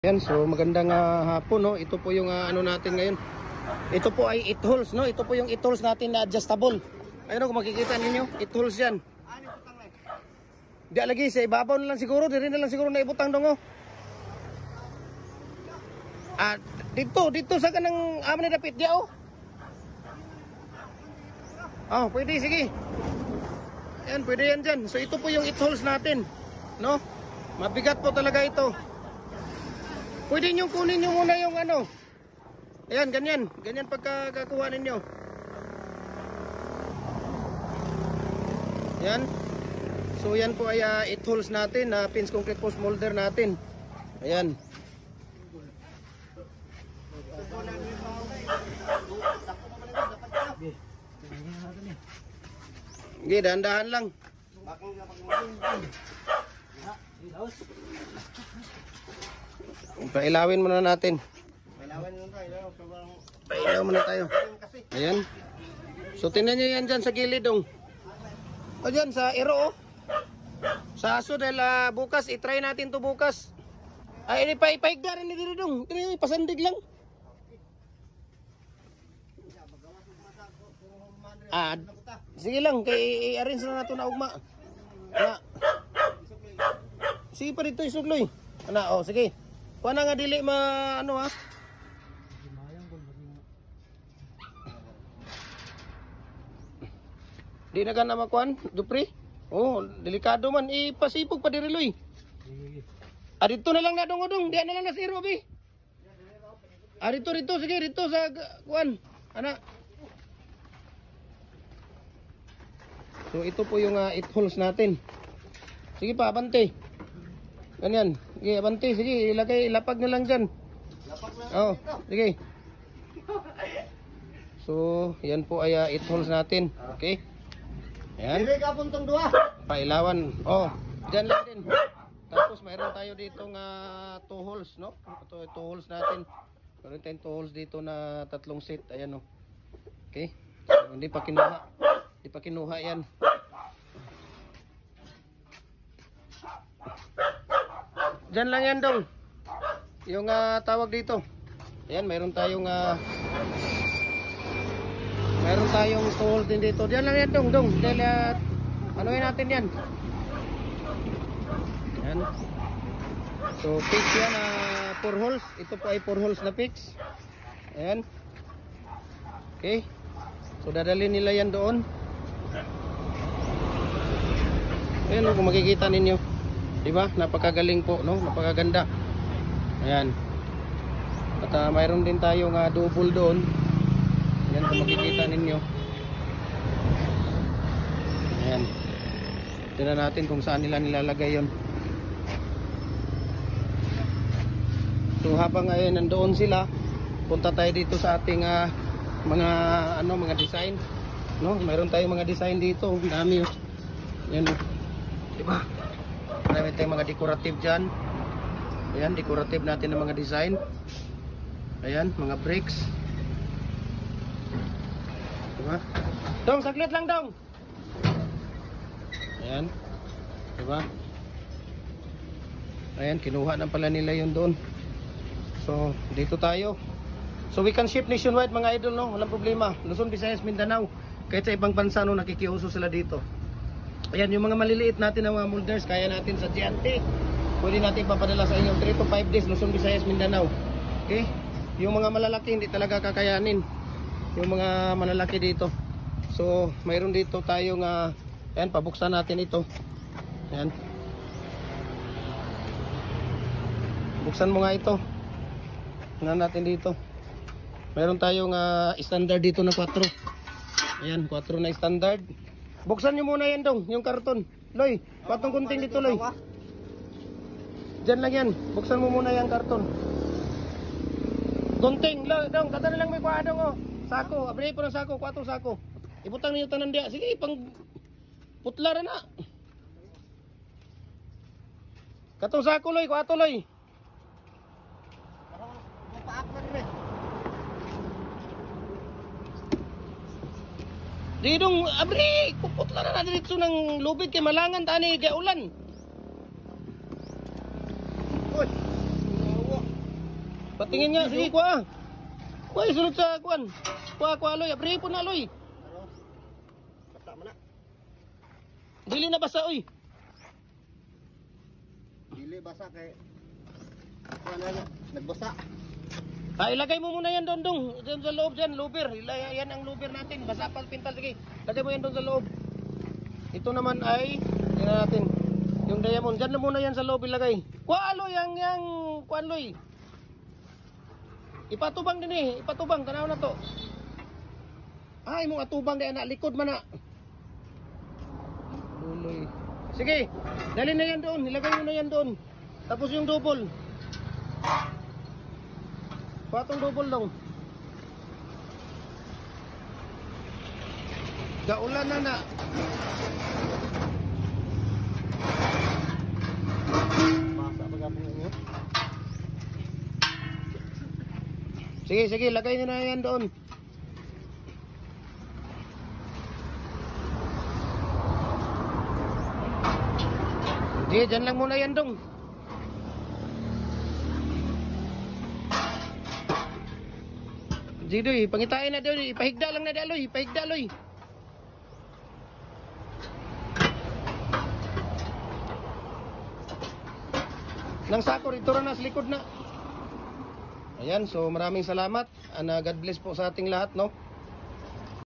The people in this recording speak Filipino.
Yan, so magandang hapon, no. Ito po yung ano natin ngayon. Ito po ay 8 holes, no. Ito po yung 8 holes natin na adjustable. Ayun, kung makikita ninyo, 8 holes yan. Di lagi sa ibabaw na lang siguro, diri na lang siguro na ibutang dong, oh. Dito sa kanang aman na dapit dia, oh. Oh, pwede, sige. Yan, pwede yan dyan. So ito po yung 8 holes natin, no. Mabigat po talaga ito. Pwede nyo kunin nyo muna yung ano. Ayan, ganyan. Ganyan pagkakakuha ninyo. Yan. So yan po ay 8 holes natin na pins concrete post molder natin. Ayan. Sige, dahan-dahan lang. Pailawin muna natin. Pailaw muna tayo. Ayan. So tingnan nyo yan dyan sa gilid, dong. O dyan sa iro, oh. Sa aso dahil bukas, itry natin to bukas. Ay, ini paigda rin dito, dong. Ito pasandig lang. Sige lang, kay i-arrange na nato na ugma. Sige pa dito isugloy. Oh, sige. Kuha na nga dili ano, ha. Di na ka na makuhan, Dupri? Oh, delikado man. Ipasipog pa diriloy. Dito na lang na dong. Diyan na lang na si Robi. Rito. Sige, rito sa kuhan. Ana. So ito po yung 8 holes natin. Sige pa, abante. Ganyan. Sige, abante. Sige, ilapag na lang dyan. Lapag na lang. Oh, sige. So, yan po ay 8 holes natin. Okay. Ayan. Dili ka puntong dua. Pailawan. Oh, dyan lang din. Tapos mayroon tayo dito nga 2 holes, no? Ito 2 holes natin. Mayroon tayong 2 holes dito na 3 set. Ayan, oh. Okay. So, hindi pa kinuha yan. Diyan lang yan, dong. Yung tawag dito. Ayan, mayroon tayong 2 holes din dito. Diyan lang yan, dong. Dahil anuin natin yan. Ayan. So fix yan, 4 holes. Ito po ay 4 holes na fix. Ayan. Okay. So dadalhin nila yan doon. Ayan, kung makikita ninyo, diba? Napakagaling po, no? Napakaganda. Ayan. At mayroon din tayong double doon. Ayan, kung makikita ninyo. Ayan. Tingnan natin kung saan nila nilalagay yon. So habang nandoon sila, punta tayo dito sa ating mga design, no? Mayroon tayong mga design dito, dami, oh. Ayan, oh. Diba? Marami tayong mga decorative dyan. Ayan, decorative natin ng mga design. Ayan, mga bricks. Diba? Dong, saglit lang, dong. Ayan. Diba? Ayan, kinuha na pala nila yun doon. So, dito tayo. So, we can ship nationwide, mga idol, no? Walang problema. Luzon, Visayas, Mindanao. Kahit sa ibang bansa, no, nakikiuso sila dito. Ayan, yung mga maliliit natin na mga molders, kaya natin sa Giante. Pwede natin papadala sa inyo 3 to 5 days, Luzon, Visayas, Mindanao. Okay? Yung mga malalaki, hindi talaga kakayanin. Yung mga malalaki dito. So, mayroon dito tayong, ayan, pabuksan natin ito. Ayan. Buksan mo nga ito. Tingnan natin dito. Mayroon tayong standard dito na 4. Ayan, 4 na standard. Buksan nyo muna yan, dong, yung karton. Loy, patong kunting dito, Loy. Diyan lang yan. Buksan mo muna yung karton. Kunting, Loy, dong, kata na lang may kuha, dong, oh. Sako, abri po ng sako, 4 sako. Ibutang niyo tanan dia. Sige, pang putla na. Katong sako, Loy, 4, Loy. Di dong, abri, puputla na dito ng lubid kay malangan tani kay ulan. Uy. Patingin nga, sige, kuha. Kuha, isunod sa kuan. Kuha, aloy. Abrihe po na, aloy. Ano? Basta mo na. Dili na basa, oy. Dili basa kay ano na, nagbasa. Ilagay mo muna yan doon, doon sa loob dyan, luber. Yan ang luber natin. Basa pa pintal, sige. Lagay mo yan doon sa loob. Ito naman ay, tingnan natin. Yung diamond, dyan na muna yan sa loob ilagay. Kuha, aloy, yang kuha, aloy. Ipatubang din eh, ipatubang, tanaw na to. Ay, mong atubang din na, likod man na. Luloy. Sige, dali na yan doon, ilagay mo na yan doon. Tapos yung double. Patong double lang. Gaulan na na. Basa pa gapon niyo. Sige, sige, lagay nyo na yan doon. Sige, dyan lang muna yan dong. Sige doy, pangitain na doy, ipahigda lang na daloy, ipahigda loy. Nang sako, ito na sa likod na. Ayan, so maraming salamat. God bless po sa ating lahat, no?